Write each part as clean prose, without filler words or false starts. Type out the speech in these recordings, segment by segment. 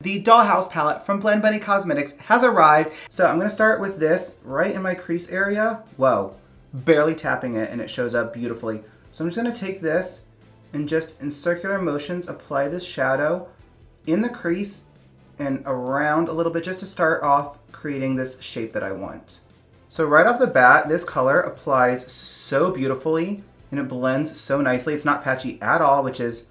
The Dollhouse palette from Blend Bunny Cosmetics has arrived. So I'm gonna start with this right in my crease area. Whoa, barely tapping it and it shows up beautifully. So I'm just gonna take this and just in circular motions apply this shadow in the crease and around a little bit just to start off creating this shape that I want. So right off the bat, this color applies so beautifully and it blends so nicely. It's not patchy at all, which is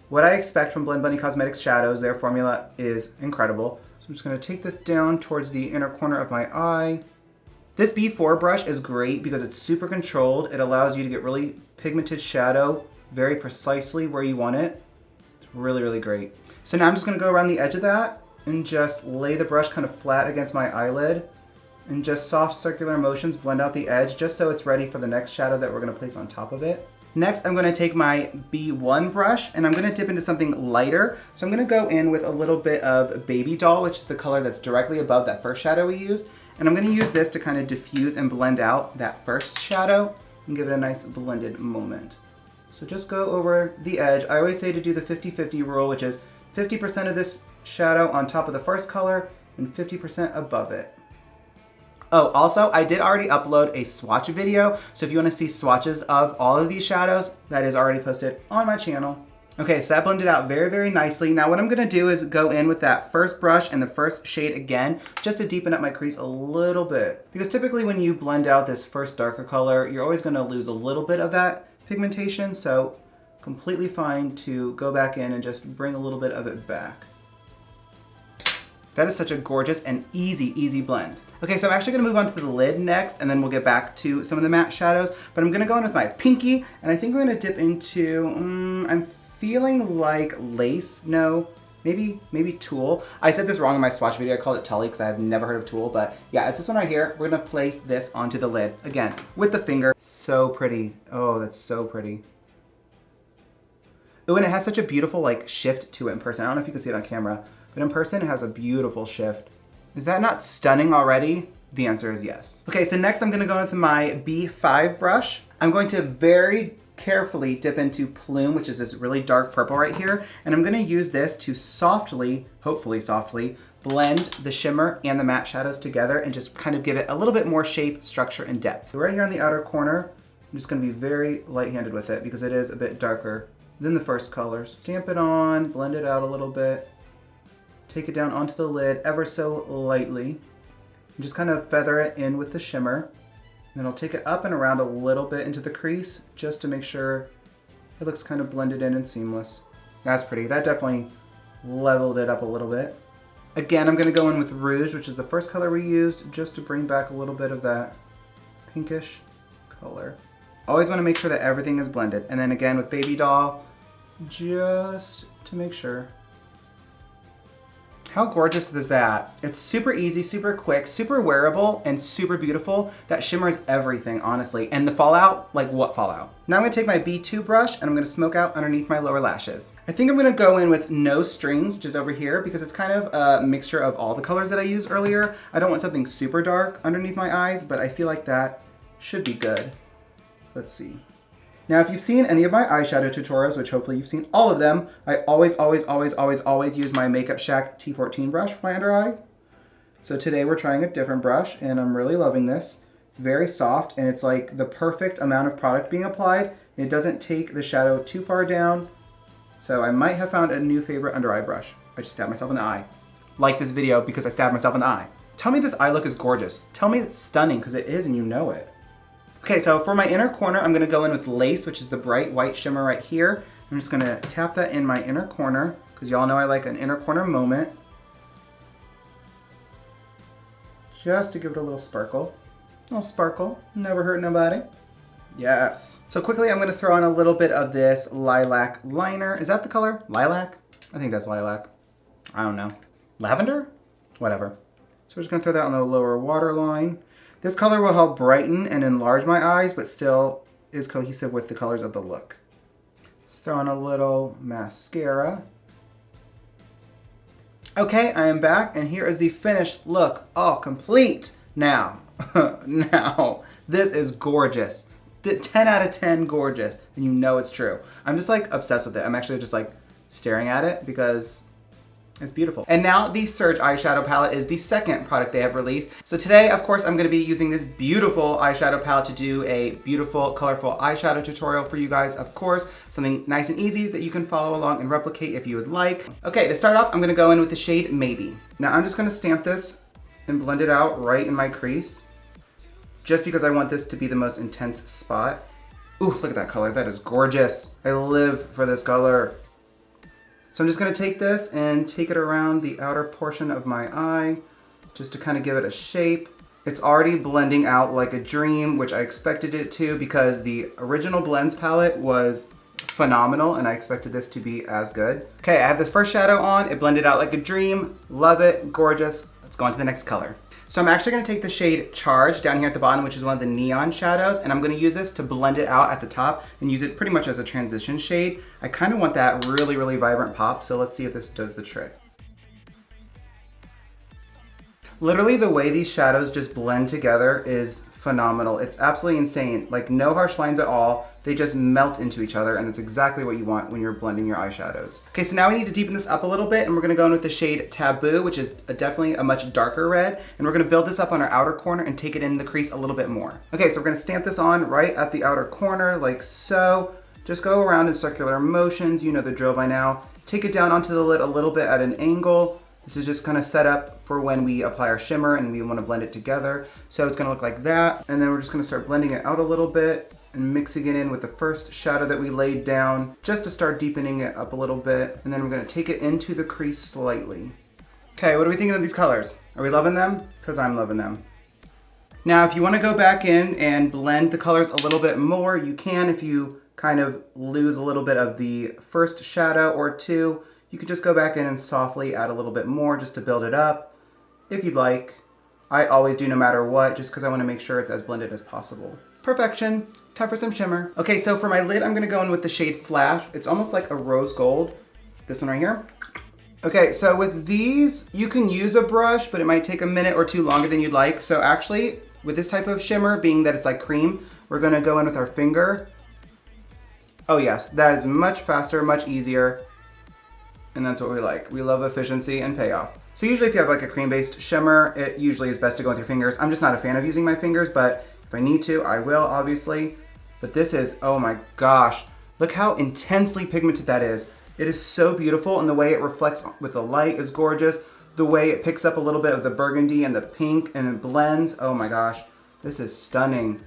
what I expect from Blend Bunny Cosmetics shadows. Their formula is incredible. So I'm just gonna take this down towards the inner corner of my eye. This B4 brush is great because it's super controlled. It allows you to get really pigmented shadow very precisely where you want it. It's really, really great. So now I'm just gonna go around the edge of that and just lay the brush kind of flat against my eyelid and just soft circular motions blend out the edge just so it's ready for the next shadow that we're gonna place on top of it. Next, I'm gonna take my B1 brush and I'm gonna dip into something lighter. So I'm gonna go in with a little bit of Baby Doll, which is the color that's directly above that first shadow we used. And I'm gonna use this to kind of diffuse and blend out that first shadow and give it a nice blended moment. So just go over the edge. I always say to do the 50-50 rule, which is 50% of this shadow on top of the first color and 50% above it. Oh, also, I did already upload a swatch video, so if you want to see swatches of all of these shadows, that is already posted on my channel. Okay, so that blended out very, very nicely. Now what I'm going to do is go in with that first brush and the first shade again, just to deepen up my crease a little bit. Because typically when you blend out this first darker color, you're always going to lose a little bit of that pigmentation, so completely fine to go back in and just bring a little bit of it back. That is such a gorgeous and easy blend. Okay, so I'm actually gonna move on to the lid next, and then we'll get back to some of the matte shadows, but I'm gonna go in with my pinky, and I think I'm gonna dip into, I'm feeling like lace, no, maybe tulle. I said this wrong in my swatch video, I called it Tully because I've never heard of tulle, but yeah, it's this one right here. We're gonna place this onto the lid, again, with the finger. So pretty, oh, that's so pretty. Oh, and it has such a beautiful like shift to it in person. I don't know if you can see it on camera, but in person it has a beautiful shift. Is that not stunning already? The answer is yes. Okay, so next I'm gonna go with my B5 brush. I'm going to very carefully dip into Plume, which is this really dark purple right here, and I'm gonna use this to softly, hopefully softly, blend the shimmer and the matte shadows together and just kind of give it a little bit more shape, structure, and depth. So right here on the outer corner, I'm just gonna be very light-handed with it because it is a bit darker than the first colors. Stamp it on, blend it out a little bit, take it down onto the lid ever so lightly, and just kind of feather it in with the shimmer. And then I'll take it up and around a little bit into the crease just to make sure it looks kind of blended in and seamless. That's pretty. That definitely leveled it up a little bit. Again, I'm gonna go in with Rouge, which is the first color we used, just to bring back a little bit of that pinkish color. Always wanna make sure that everything is blended. And then again with Baby Doll, just to make sure. How gorgeous is that? It's super easy, super quick, super wearable, and super beautiful. That shimmers everything, honestly. And the fallout, like what fallout? Now I'm gonna take my B2 brush and I'm gonna smoke out underneath my lower lashes. I think I'm gonna go in with No Strings, which is over here, because it's kind of a mixture of all the colors that I used earlier. I don't want something super dark underneath my eyes, but I feel like that should be good. Let's see. Now, if you've seen any of my eyeshadow tutorials, which hopefully you've seen all of them, I always use my Makeup Shack T14 brush for my under eye. So today we're trying a different brush and I'm really loving this. It's very soft and it's like the perfect amount of product being applied. It doesn't take the shadow too far down. So I might have found a new favorite under eye brush. I just stabbed myself in the eye. Like this video because I stabbed myself in the eye. Tell me this eye look is gorgeous. Tell me it's stunning because it is and you know it. Okay, so for my inner corner, I'm gonna go in with Lace, which is the bright white shimmer right here. I'm just gonna tap that in my inner corner, because y'all know I like an inner corner moment. Just to give it a little sparkle. A little sparkle, never hurt nobody. Yes. So quickly, I'm gonna throw on a little bit of this lilac liner. Is that the color? Lilac? I think that's lilac. I don't know. Lavender? Whatever. So we're just gonna throw that on the lower waterline. This color will help brighten and enlarge my eyes, but still is cohesive with the colors of the look. Let's throw in a little mascara. Okay, I am back, and here is the finished look, all complete. Now, this is gorgeous. 10 out of 10 gorgeous, and you know it's true. I'm just like obsessed with it. I'm actually just like staring at it because It's beautiful. And now the Surge eyeshadow palette is the second product they have released. So today, of course, I'm gonna be using this beautiful eyeshadow palette to do a beautiful, colorful eyeshadow tutorial for you guys, of course. Something nice and easy that you can follow along and replicate if you would like. Okay, to start off, I'm gonna go in with the shade Maybe. Now I'm just gonna stamp this and blend it out right in my crease, just because I want this to be the most intense spot. Ooh, look at that color, that is gorgeous. I live for this color. So I'm just gonna take this and take it around the outer portion of my eye, just to kind of give it a shape. It's already blending out like a dream, which I expected it to because the original Blends palette was phenomenal and I expected this to be as good. Okay, I have this first shadow on, it blended out like a dream, love it, gorgeous. Let's go on to the next color. So I'm actually gonna take the shade Charge down here at the bottom, which is one of the neon shadows, and I'm gonna use this to blend it out at the top and use it pretty much as a transition shade. I kind of want that really, really vibrant pop, so let's see if this does the trick. Literally the way these shadows just blend together is phenomenal. It's absolutely insane. Like no harsh lines at all. They just melt into each other and it's exactly what you want when you're blending your eyeshadows. Okay, so now we need to deepen this up a little bit and we're gonna go in with the shade Taboo, which is definitely a much darker red. And we're gonna build this up on our outer corner and take it in the crease a little bit more. Okay, so we're gonna stamp this on right at the outer corner like so. Just go around in circular motions, you know the drill by now. Take it down onto the lid a little bit at an angle. This is just kind of set up for when we apply our shimmer and we want to blend it together. So it's going to look like that. And then we're just going to start blending it out a little bit and mixing it in with the first shadow that we laid down just to start deepening it up a little bit. And then we're going to take it into the crease slightly. Okay, what are we thinking of these colors? Are we loving them? Because I'm loving them. Now, if you want to go back in and blend the colors a little bit more, you can. If you kind of lose a little bit of the first shadow or two, you could just go back in and softly add a little bit more just to build it up, if you'd like. I always do no matter what, just because I want to make sure it's as blended as possible. Perfection. Time for some shimmer. Okay, so for my lid, I'm going to go in with the shade Flash. It's almost like a rose gold. This one right here. Okay, so with these, you can use a brush, but it might take a minute or two longer than you'd like. So actually, with this type of shimmer, being that it's like cream, we're going to go in with our finger. Oh yes, that is much faster, much easier. And that's what we like. We love efficiency and payoff. So usually if you have like a cream-based shimmer, it usually is best to go with your fingers. I'm just not a fan of using my fingers, but if I need to, I will, obviously. But this is, oh my gosh, look how intensely pigmented that is. It is so beautiful, and the way it reflects with the light is gorgeous. The way it picks up a little bit of the burgundy and the pink and it blends, oh my gosh. This is stunning,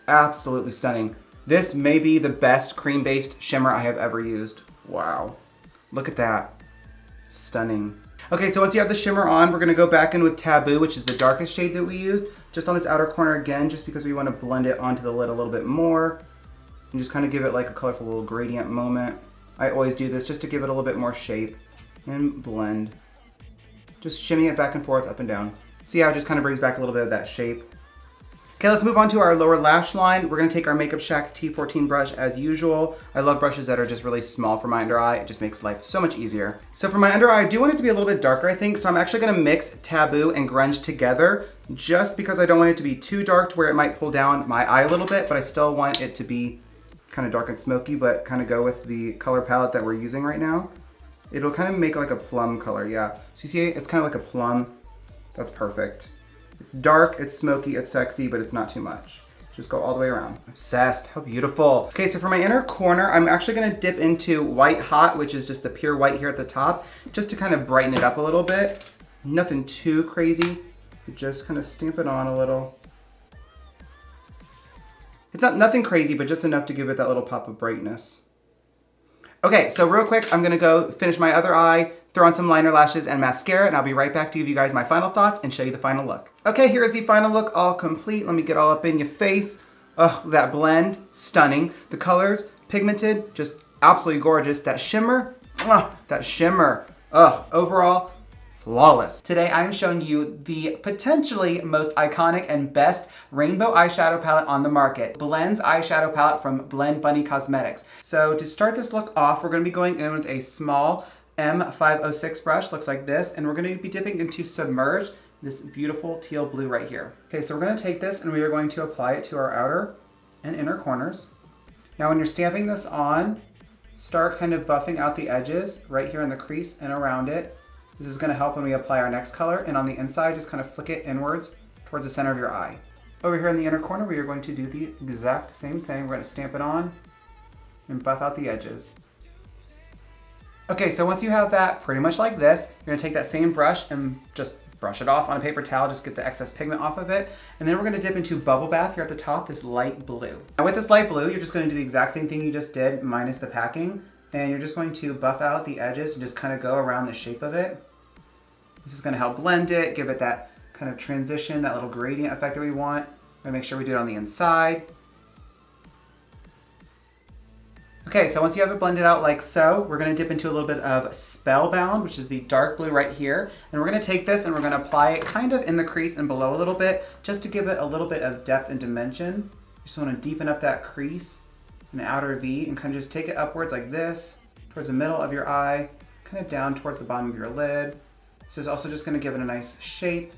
absolutely stunning. This may be the best cream-based shimmer I have ever used. Wow. Look at that. Stunning. Okay, so once you have the shimmer on, we're gonna go back in with Taboo, which is the darkest shade that we used, just on its outer corner again, just because we want to blend it onto the lid a little bit more. And just kind of give it like a colorful little gradient moment. I always do this just to give it a little bit more shape and blend. Just shimmy it back and forth, up and down. See how it just kind of brings back a little bit of that shape? Okay, let's move on to our lower lash line. We're gonna take our Makeup Shack T14 brush as usual. I love brushes that are just really small for my under eye. It just makes life so much easier. So for my under eye, I do want it to be a little bit darker, I think. So I'm actually gonna mix Taboo and Grunge together just because I don't want it to be too dark to where it might pull down my eye a little bit, but I still want it to be kind of dark and smoky, but kind of go with the color palette that we're using right now. It'll kind of make like a plum color, yeah. So you see, it's kind of like a plum. That's perfect. It's dark, it's smoky, it's sexy, but it's not too much. Just go all the way around. Obsessed, how beautiful. Okay, so for my inner corner, I'm actually gonna dip into White Hot, which is just the pure white here at the top, just to kind of brighten it up a little bit. Nothing too crazy, just kind of stamp it on a little. It's not nothing crazy, but just enough to give it that little pop of brightness. Okay, so real quick, I'm gonna go finish my other eye, throw on some liner lashes and mascara, and I'll be right back to give you guys my final thoughts and show you the final look. Okay, here is the final look, all complete. Let me get all up in your face. Oh, that blend, stunning. The colors, pigmented, just absolutely gorgeous. That shimmer, overall, flawless. Today I'm showing you the potentially most iconic and best rainbow eyeshadow palette on the market. Blends eyeshadow palette from Blend Bunny Cosmetics. So to start this look off, we're gonna be going in with a small M506 brush, looks like this, and we're gonna be dipping into Submerge, this beautiful teal blue right here. Okay, so we're gonna take this and we are going to apply it to our outer and inner corners. Now when you're stamping this on, start kind of buffing out the edges right here in the crease and around it. This is going to help when we apply our next color, and on the inside, just kind of flick it inwards towards the center of your eye. Over here in the inner corner, we are going to do the exact same thing. We're going to stamp it on and buff out the edges. Okay, so once you have that pretty much like this, you're going to take that same brush and just brush it off on a paper towel, just get the excess pigment off of it. And then we're going to dip into Bubble Bath here at the top, this light blue. Now with this light blue, you're just going to do the exact same thing you just did, minus the packing. And you're just going to buff out the edges and just kind of go around the shape of it. This is going to help blend it, give it that kind of transition, that little gradient effect that we want. We're going to make sure we do it on the inside. Okay, so once you have it blended out like so, we're going to dip into a little bit of Spellbound, which is the dark blue right here. And we're going to take this and we're going to apply it kind of in the crease and below a little bit, just to give it a little bit of depth and dimension. You just want to deepen up that crease and outer V and kind of just take it upwards like this, towards the middle of your eye, kind of down towards the bottom of your lid. This is also just going to give it a nice shape.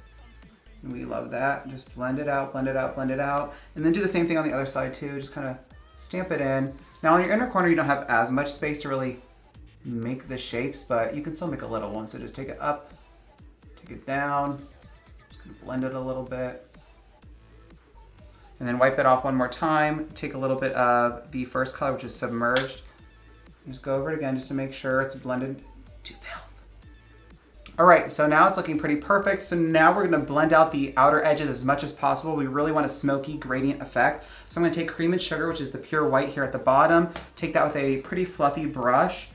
And we love that. Just blend it out, blend it out, blend it out. And then do the same thing on the other side too. Just kind of stamp it in. Now on your inner corner, you don't have as much space to really make the shapes, but you can still make a little one. So just take it up, take it down, just kind of blend it a little bit. And then wipe it off one more time. Take a little bit of the first color, which is Submerged. And just go over it again just to make sure it's blended to filth. All right, so now it's looking pretty perfect. So now we're gonna blend out the outer edges as much as possible. We really want a smoky gradient effect. So I'm gonna take Cream and Sugar, which is the pure white here at the bottom, take that with a pretty fluffy brush,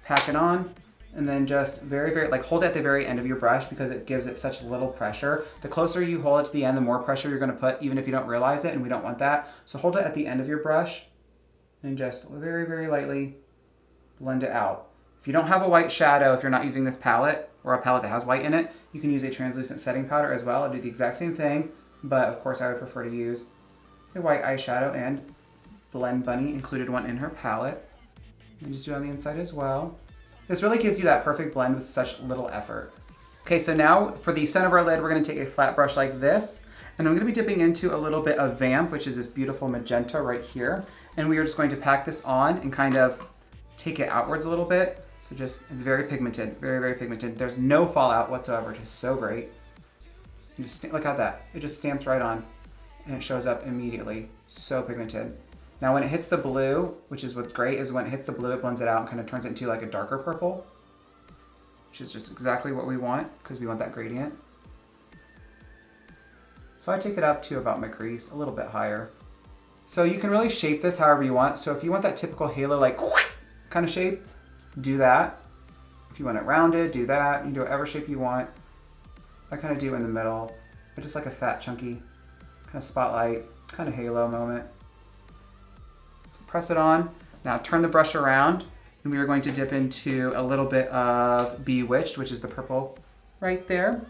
pack it on, and then just like hold it at the very end of your brush because it gives it such little pressure. The closer you hold it to the end, the more pressure you're gonna put, even if you don't realize it, and we don't want that. So hold it at the end of your brush and just very, very lightly blend it out. If you don't have a white shadow, if you're not using this palette, or a palette that has white in it, you can use a translucent setting powder as well. I'll do the exact same thing, but of course I would prefer to use a white eyeshadow, and Blend Bunny included one in her palette. And just do it on the inside as well. This really gives you that perfect blend with such little effort. Okay, so now for the center of our lid, we're gonna take a flat brush like this, and I'm gonna be dipping into a little bit of Vamp, which is this beautiful magenta right here. And we are just going to pack this on and kind of take it outwards a little bit. So just, it's very pigmented, very, very pigmented. There's no fallout whatsoever, just so great. You just look at that, it just stamps right on and it shows up immediately, so pigmented. Now when it hits the blue, which is what's great, is when it hits the blue, it blends it out and kind of turns it into like a darker purple, which is just exactly what we want because we want that gradient. So I take it up to about my crease, a little bit higher. So you can really shape this however you want. So if you want that typical halo like kind of shape, do that. If you want it rounded, do that. You can do whatever shape you want. I kind of do in the middle, but just like a fat, chunky kind of spotlight, kind of halo moment. So press it on. Now turn the brush around, and we are going to dip into a little bit of Bewitched, which is the purple right there.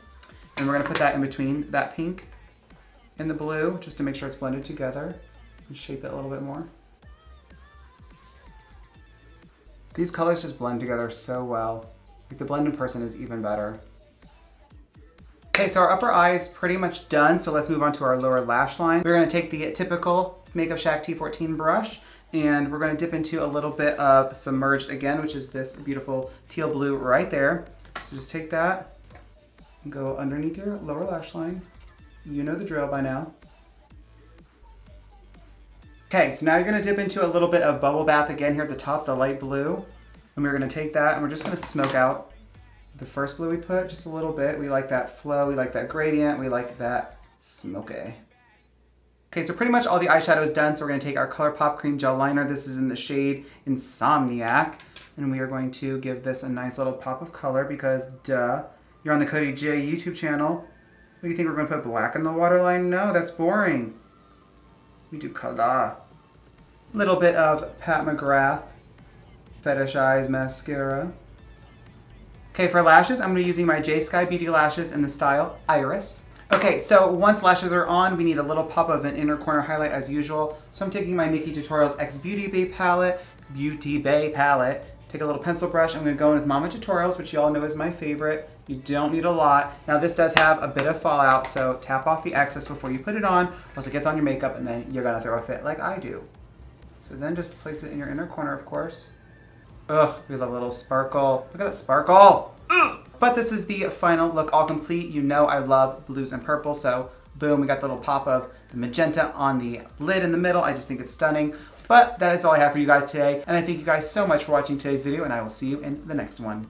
And we're going to put that in between that pink and the blue, just to make sure it's blended together and shape it a little bit more. These colors just blend together so well. Like the blend in person is even better. Okay, so our upper eye is pretty much done, so let's move on to our lower lash line. We're gonna take the typical Makeup Shack T14 brush, and we're gonna dip into a little bit of Submerged again, which is this beautiful teal blue right there. So just take that and go underneath your lower lash line. You know the drill by now. Okay, so now you're gonna dip into a little bit of Bubble Bath again here at the top, the light blue. And we're gonna take that and we're just gonna smoke out the first blue we put, just a little bit. We like that flow, we like that gradient, we like that smoky. Okay, so pretty much all the eyeshadow is done, so we're gonna take our ColourPop Cream Gel Liner. This is in the shade Insomniac. And we are going to give this a nice little pop of color because duh, you're on the Cody J YouTube channel. What do you think, we're gonna put black in the waterline? No, that's boring. We do color. Little bit of Pat McGrath Fetish Eyes Mascara. Okay, for lashes, I'm gonna be using my J Sky Beauty lashes in the style Iris. Okay, so once lashes are on, we need a little pop of an inner corner highlight as usual. So I'm taking my Nikkie Tutorials X Beauty Bay palette, take a little pencil brush. I'm gonna go in with Mama Tutorials, which you all know is my favorite. You don't need a lot. Now this does have a bit of fallout, so tap off the excess before you put it on, or else it gets on your makeup and then you're gonna throw a fit like I do. So then just place it in your inner corner, of course. Ugh, we love a little sparkle. Look at that sparkle. But this is the final look, all complete. You know I love blues and purple, so boom, we got the little pop of the magenta on the lid in the middle. I just think it's stunning. But that is all I have for you guys today, and I thank you guys so much for watching today's video, and I will see you in the next one.